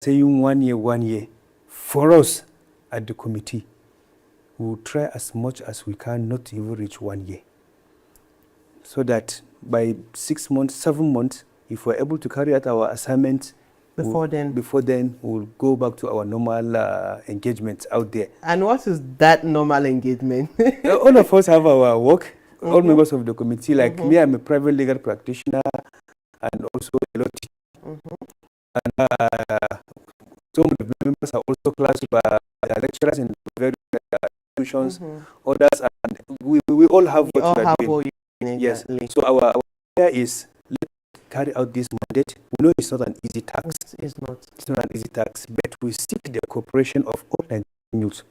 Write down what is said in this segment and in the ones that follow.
saying 1 year. For us at the committee, we will try as much as we can not to even reach 1 year. So that by 6 months, 7 months, if we're able to carry out our assignment before then, we'll go back to our normal engagements out there. And what is that normal engagement? All of us have our work, all members of the committee, like me, I'm a private legal practitioner and also a law teacher. And some of the members are also class lecturers in various institutions, others, and we all have what we are doing. Yes, so our idea is let's carry out this mandate. We know it's not an easy task. It's not an easy task, but we seek the cooperation of all Nigerian youth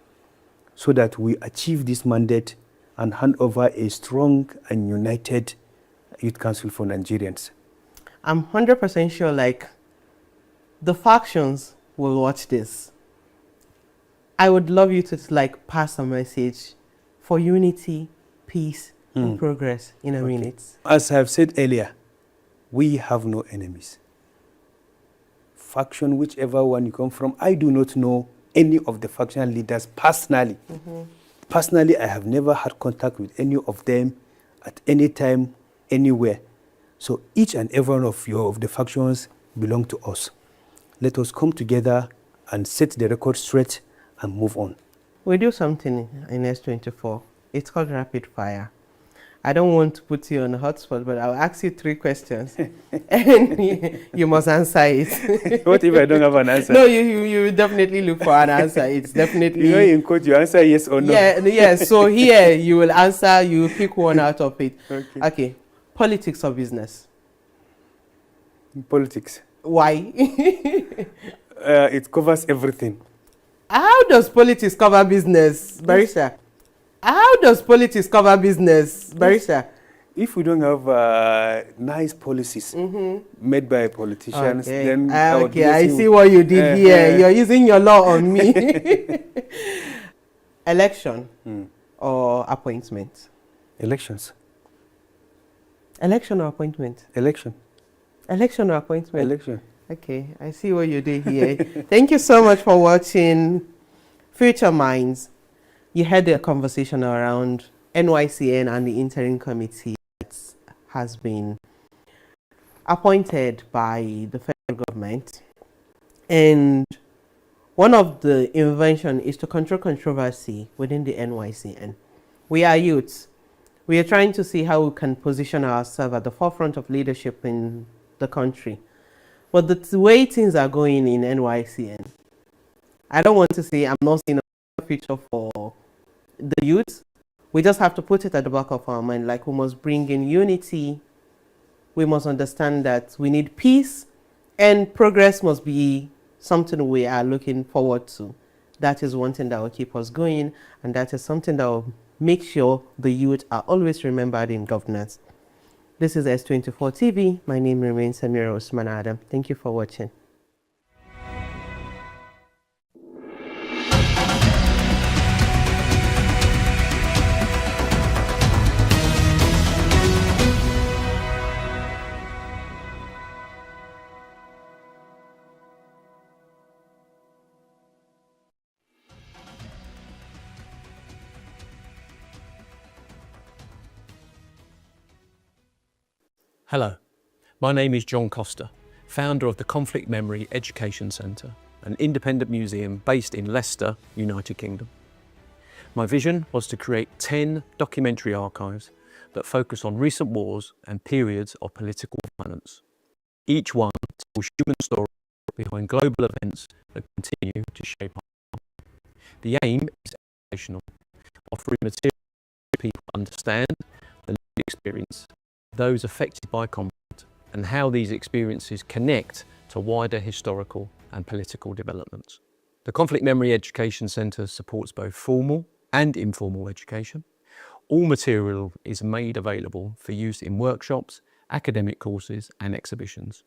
so that we achieve this mandate and hand over a strong and united Youth Council for Nigerians. I'm 100% sure, like, the factions will watch this. I would love you to, like, pass a message for unity, peace, and progress in a minute. As I've said earlier, we have no enemies. Faction, whichever one you come from, I do not know any of the faction leaders personally. Personally, I have never had contact with any of them at any time, anywhere. So each and every one of the factions belong to us. Let us come together and set the record straight and move on. We do something in S24. It's called rapid fire. I don't want to put you on a hot spot, but I'll ask you 3 questions and you must answer it. What if I don't have an answer? No, you will definitely look for an answer. It's definitely... You know, in court, you answer yes or no. Yeah. So here, you will answer, you pick one out of it. Okay. Politics or business? Politics. Why? It covers everything. How does politics cover business, Barrister? How does politics cover business, Barrister? If we don't have nice policies made by politicians, then... Okay, I see what you did here. You're using your law on me. Election or appointment? Elections. Election or appointment? Election. Election or appointment? Election. Okay, I see what you did here. Thank you so much for watching Future Minds. You had a conversation around NYCN and the interim committee that has been appointed by the federal government. And one of the invention is to control controversy within the NYCN. We are youths. We are trying to see how we can position ourselves at the forefront of leadership in the country. But the way things are going in NYCN, I don't want to say I'm not seeing a future for the youth. We just have to put it at the back of our mind, like we must bring in unity. We must understand that we need peace, and progress must be something we are looking forward to. That is one thing that will keep us going, and that is something that will make sure the youth are always remembered in governance. This is S24 TV. My name remains Samira Usman Adam. Thank you for watching. Hello, my name is John Costa, founder of the Conflict Memory Education Centre, an independent museum based in Leicester, United Kingdom. My vision was to create 10 documentary archives that focus on recent wars and periods of political violence. Each one tells human stories behind global events that continue to shape our time. The aim is educational, offering material to people understand the lived experience, those affected by conflict, and how these experiences connect to wider historical and political developments. The Conflict Memory Education Centre supports both formal and informal education. All material is made available for use in workshops, academic courses and exhibitions.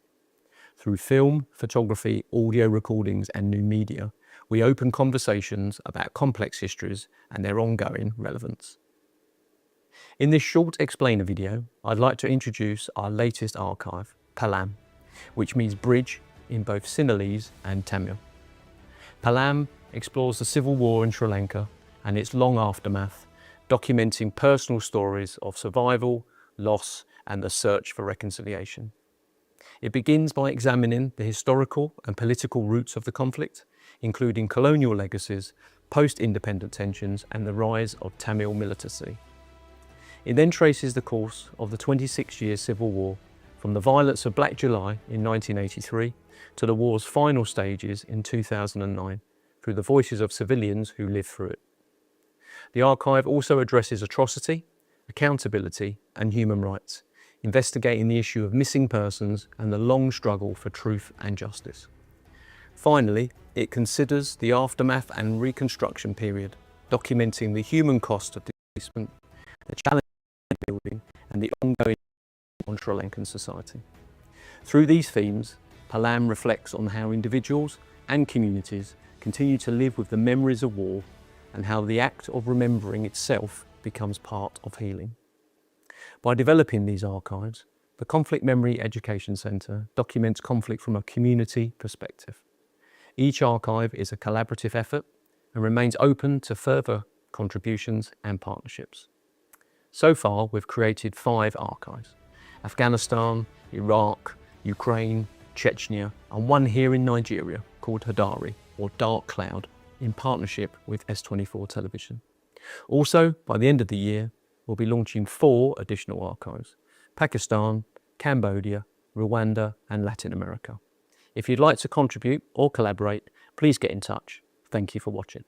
Through film, photography, audio recordings and new media, we open conversations about complex histories and their ongoing relevance. In this short explainer video, I'd like to introduce our latest archive, Palam, which means bridge in both Sinhalese and Tamil. Palam explores the civil war in Sri Lanka and its long aftermath, documenting personal stories of survival, loss, and the search for reconciliation. It begins by examining the historical and political roots of the conflict, including colonial legacies, post-independent tensions, and the rise of Tamil militancy. It then traces the course of the 26-year civil war, from the violence of Black July in 1983 to the war's final stages in 2009, through the voices of civilians who lived through it. The archive also addresses atrocity, accountability, and human rights, investigating the issue of missing persons and the long struggle for truth and justice. Finally, it considers the aftermath and reconstruction period, documenting the human cost of displacement, the challenge of building, and the ongoing on Sri Lankan society. Through these themes, Palam reflects on how individuals and communities continue to live with the memories of war and how the act of remembering itself becomes part of healing. By developing these archives, the Conflict Memory Education Centre documents conflict from a community perspective. Each archive is a collaborative effort and remains open to further contributions and partnerships. So far, we've created 5 archives: Afghanistan, Iraq, Ukraine, Chechnya, and one here in Nigeria called Hadari, or Dark Cloud, in partnership with S24 television. Also, by the end of the year, we'll be launching 4 additional archives: Pakistan, Cambodia, Rwanda, and Latin America. If you'd like to contribute or collaborate, please get in touch. Thank you for watching.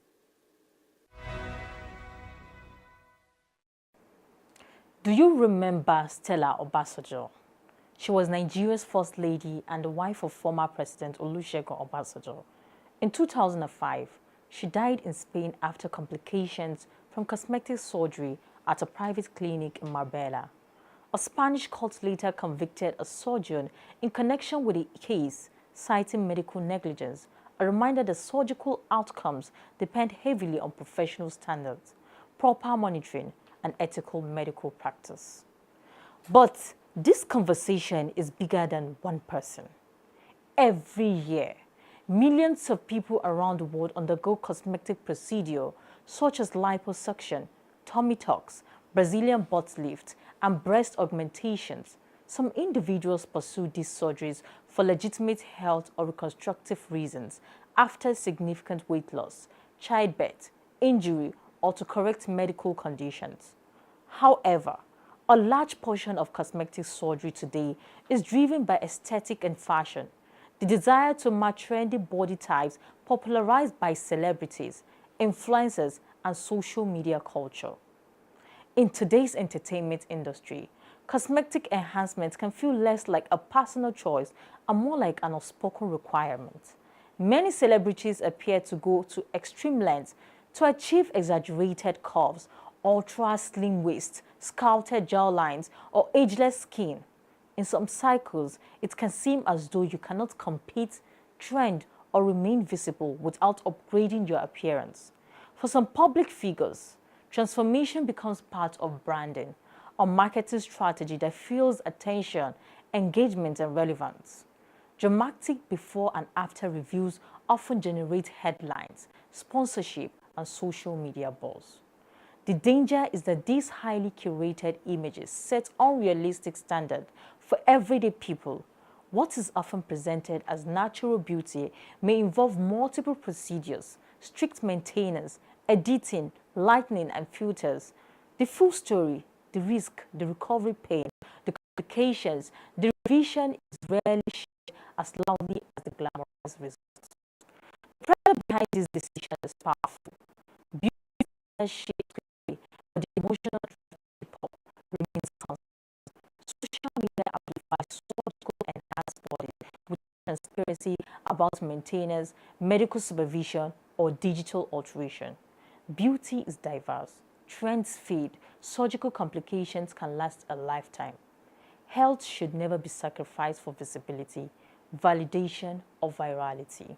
Do you remember Stella Obasanjo? She was Nigeria's first lady and the wife of former President Olusegun Obasanjo. In 2005, she died in Spain after complications from cosmetic surgery at a private clinic in Marbella. A Spanish court later convicted a surgeon in connection with the case, citing medical negligence, a reminder that surgical outcomes depend heavily on professional standards, proper monitoring, and ethical medical practice. But this conversation is bigger than one person. Every year, millions of people around the world undergo cosmetic procedures such as liposuction, tummy tucks, Brazilian butt lift, and breast augmentations. Some individuals pursue these surgeries for legitimate health or reconstructive reasons after significant weight loss, childbirth, injury, or to correct medical conditions. However, a large portion of cosmetic surgery today is driven by aesthetic and fashion, the desire to match trendy body types popularized by celebrities, influencers, and social media culture. In today's entertainment industry, cosmetic enhancement can feel less like a personal choice and more like an unspoken requirement. Many celebrities appear to go to extreme lengths to achieve exaggerated curves, ultra slim waist, sculpted jawlines, or ageless skin. In some cycles, it can seem as though you cannot compete, trend, or remain visible without upgrading your appearance. For some public figures, transformation becomes part of branding, a marketing strategy that fuels attention, engagement, and relevance. Dramatic before and after reviews often generate headlines, sponsorship, and social media buzz. The danger is that these highly curated images set unrealistic standards for everyday people. What is often presented as natural beauty may involve multiple procedures, strict maintenance, editing, lighting, and filters. The full story, the risk, the recovery pain, the complications, the revision is rarely shared as loudly as the glamorous results. The pressure behind this decision is powerful. Beauty is shaped quickly, but the emotional hip-hop remains constant. Social media amplifies surgical enhanced body with transparency about maintenance, medical supervision, or digital alteration. Beauty is diverse. Trends fade. Surgical complications can last a lifetime. Health should never be sacrificed for visibility, validation, or virality.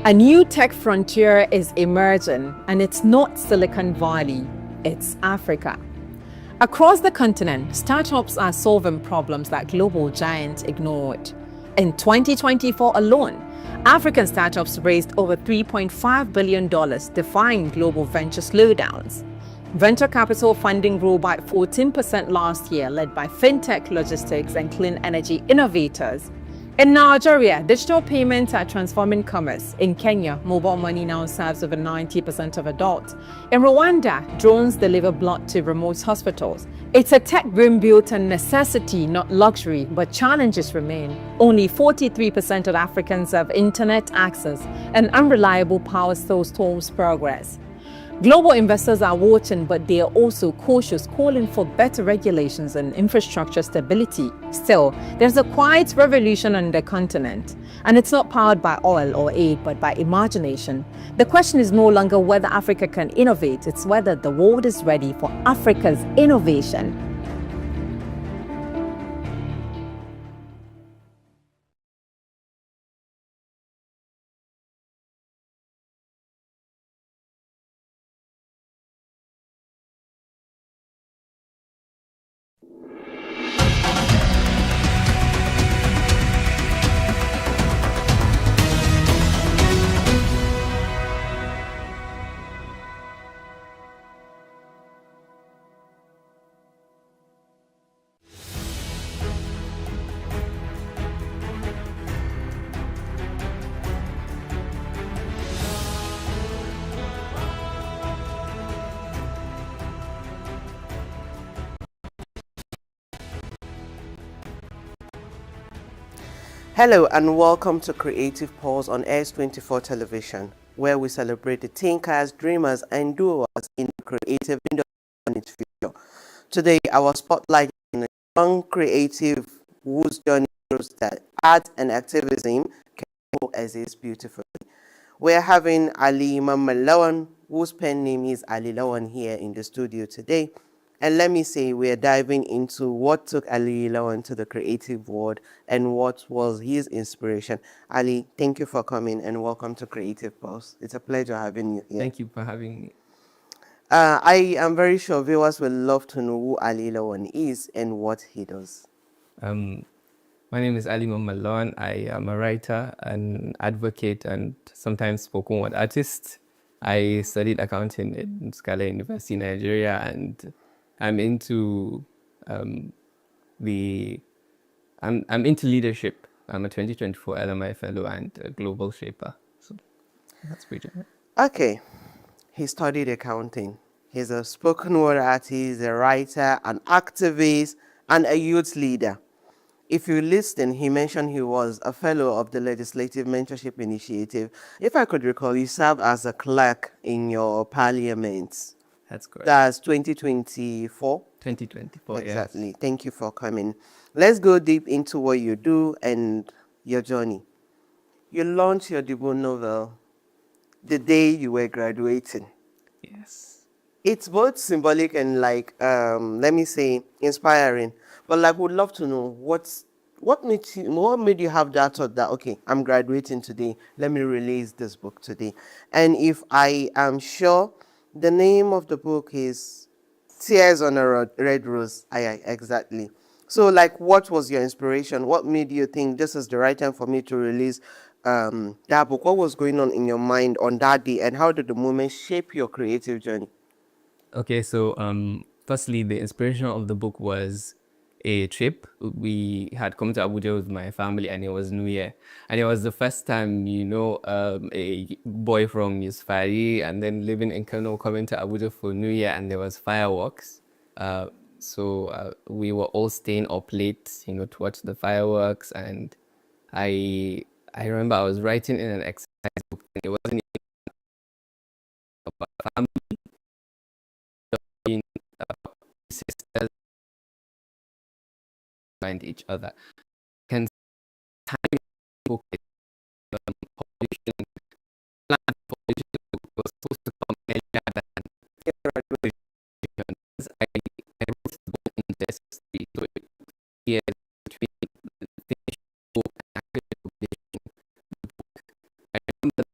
A new tech frontier is emerging, and it's not Silicon Valley, it's Africa. Across the continent, startups are solving problems that global giants ignored. In 2024 alone, African startups raised over $3.5 billion, defying global venture slowdowns. Venture capital funding grew by 14% last year, led by fintech, logistics, and clean energy innovators. In Nigeria, digital payments are transforming commerce. In Kenya, mobile money now serves over 90% of adults. In Rwanda, drones deliver blood to remote hospitals. It's a tech boom built on necessity, not luxury, but challenges remain. Only 43% of Africans have internet access, and unreliable power still stalls progress. Global investors are watching, but they are also cautious, calling for better regulations and infrastructure stability. Still, there's a quiet revolution on the continent, and it's not powered by oil or aid, but by imagination. The question is no longer whether Africa can innovate, it's whether the world is ready for Africa's innovation. Hello and welcome to Creative Pulse on S24 television, where we celebrate the thinkers, dreamers, and doers in the creative industry and its future. Today, our spotlight is on a young creative whose journey proves that art and activism can coexist beautifully. We're having Ali Mamalawan, whose pen name is Ali Lawan, here in the studio today. And let me say, we're diving into what took Ali Lawan to the creative world and what was his inspiration. Ali, thank you for coming and welcome to Creative Pulse. It's a pleasure having you here. Thank you for having me. I am very sure viewers will love to know who Ali Lawan is and what he does. My name is Ali Mamalon. I am a writer, an advocate, and sometimes spoken word artist. I studied accounting at Scala University, Nigeria, and I'm into I'm into leadership. I'm a 2024 LMI fellow and a global shaper. So that's pretty much. Okay, he studied accounting. He's a spoken word artist, a writer, an activist, and a youth leader. If you listen, he mentioned he was a fellow of the Legislative Mentorship Initiative. If I could recall, he served as a clerk in your parliament. That's correct. That's 2024? 2024, Exactly. yes. Thank you for coming. Let's go deep into what you do and your journey. You launched your debut novel the day you were graduating. Yes. It's both symbolic and let me say, inspiring. But would love to know what made you have that thought that, okay, I'm graduating today, let me release this book today. And if I am sure, the name of the book is Tears on a Red Rose. Aye, exactly. So what was your inspiration? What made you think this is the right time for me to release that book? What was going on in your mind on that day, and how did the moment shape your creative journey? Okay, so firstly, the inspiration of the book was a trip. We had come to Abuja with my family, and it was New Year, and it was the first time, a boy from Yusufari and then living in Kano coming to Abuja for New Year, and there was fireworks. So we were all staying up late, to watch the fireworks, and I remember I was writing in an exercise book, and it wasn't even about family, being sisters find each other. Can time book publishing plan publishing was supposed to come earlier than graduation. I wrote the book in necessity, so it took years between the finished book and actually publishing the book. I remember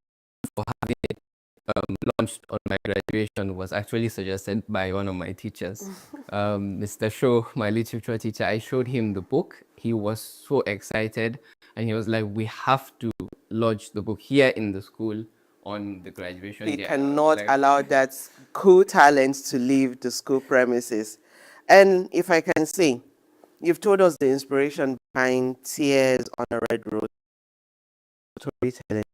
launched on my graduation was actually suggested by one of my teachers, Mr. Shaw, my literature teacher. I showed him the book. He was so excited, and he was like, "We have to lodge the book here in the school on the graduation We day." cannot Like, allow that cool talent to leave the school premises. And if I can say, you've told us the inspiration behind Tears on a Red Rose storytelling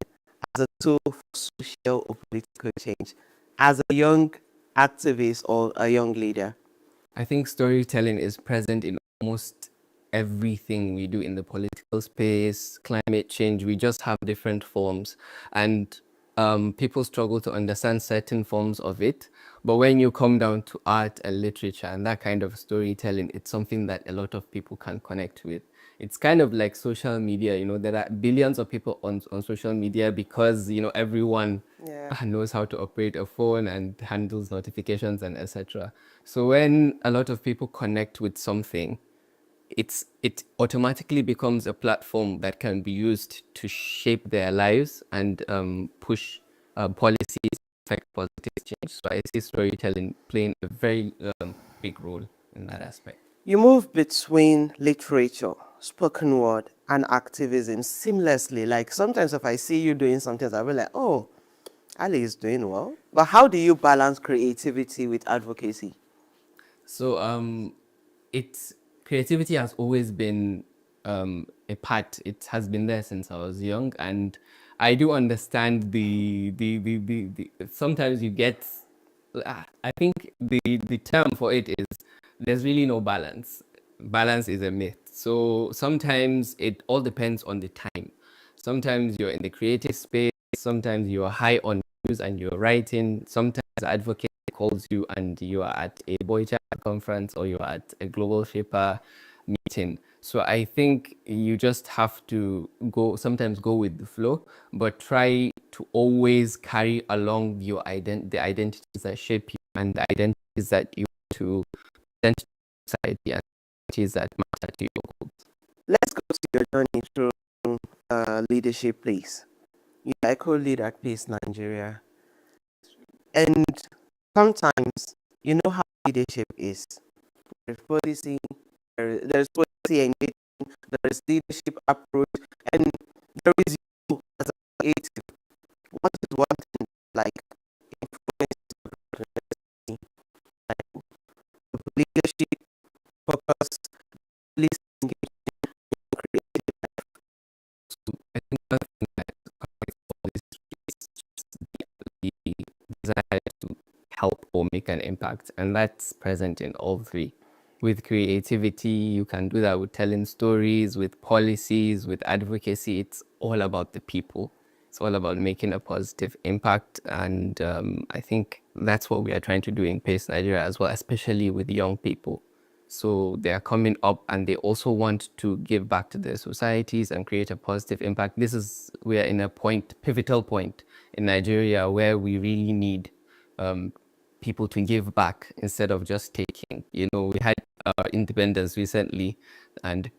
as a tool for social or political change. As a young activist or a young leader, I think storytelling is present in almost everything we do in the political space, climate change. We just have different forms, and people struggle to understand certain forms of it. But when you come down to art and literature and that kind of storytelling, it's something that a lot of people can connect with. It's kind of like social media, there are billions of people on social media because, everyone knows how to operate a phone and handles notifications and etc. So when a lot of people connect with something, it automatically becomes a platform that can be used to shape their lives and push policies, affect positive change. So I see storytelling playing a very big role in that aspect. you move between literature, spoken word, and activism seamlessly. Like sometimes if I see you doing something, I'll be like, oh, Ali is doing well. But how do you balance creativity with advocacy? So it's creativity has always been a part. It has been there since I was young, and I do understand the sometimes you get. I think the term for it is there's really no balance. Balance is a myth. So sometimes it all depends on the time. Sometimes you're in the creative space. Sometimes you're high on news and you're writing. Sometimes advocate calls you and you are at a boy child conference or you're at a global shaper meeting. So I think you just have to sometimes go with the flow, but try to always carry along the identities that shape you and the identities that you want to present to society and identities that matter to you. Let's go to your journey through leadership, please. You are a co-lead at Peace Nigeria. And sometimes, you know how leadership is. There's policy, there's policy engagement, there is leadership approach, and there is you as a creative. What is one thing like influence, like leadership, focus, policy engagement, creative? I think one thing that connects all these is just the desire to help or make an impact, and that's present in all three. With creativity, you can do that with telling stories, with policies, with advocacy. It's all about the people. It's all about making a positive impact, and I think that's what we are trying to do in Pace Nigeria as well, especially with young people. So they are coming up and they also want to give back to their societies and create a positive impact. We are in a pivotal point in Nigeria where we really need people to give back instead of just taking. We had independence recently, and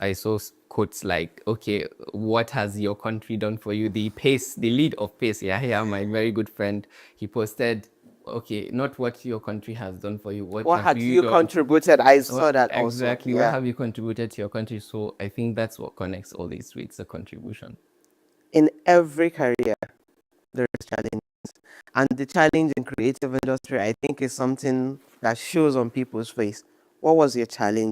I saw quotes like, okay, what has your country done for you? The lead of Pace, yeah, my very good friend, he posted, okay, not what your country has done for you. What have you done? contributed? I saw that also. Exactly. What have you contributed to your country? So I think that's what connects all these three. It's a contribution. In every career, there is challenges. And the challenge in creative industry, I think, is something that shows on people's face. What was your challenge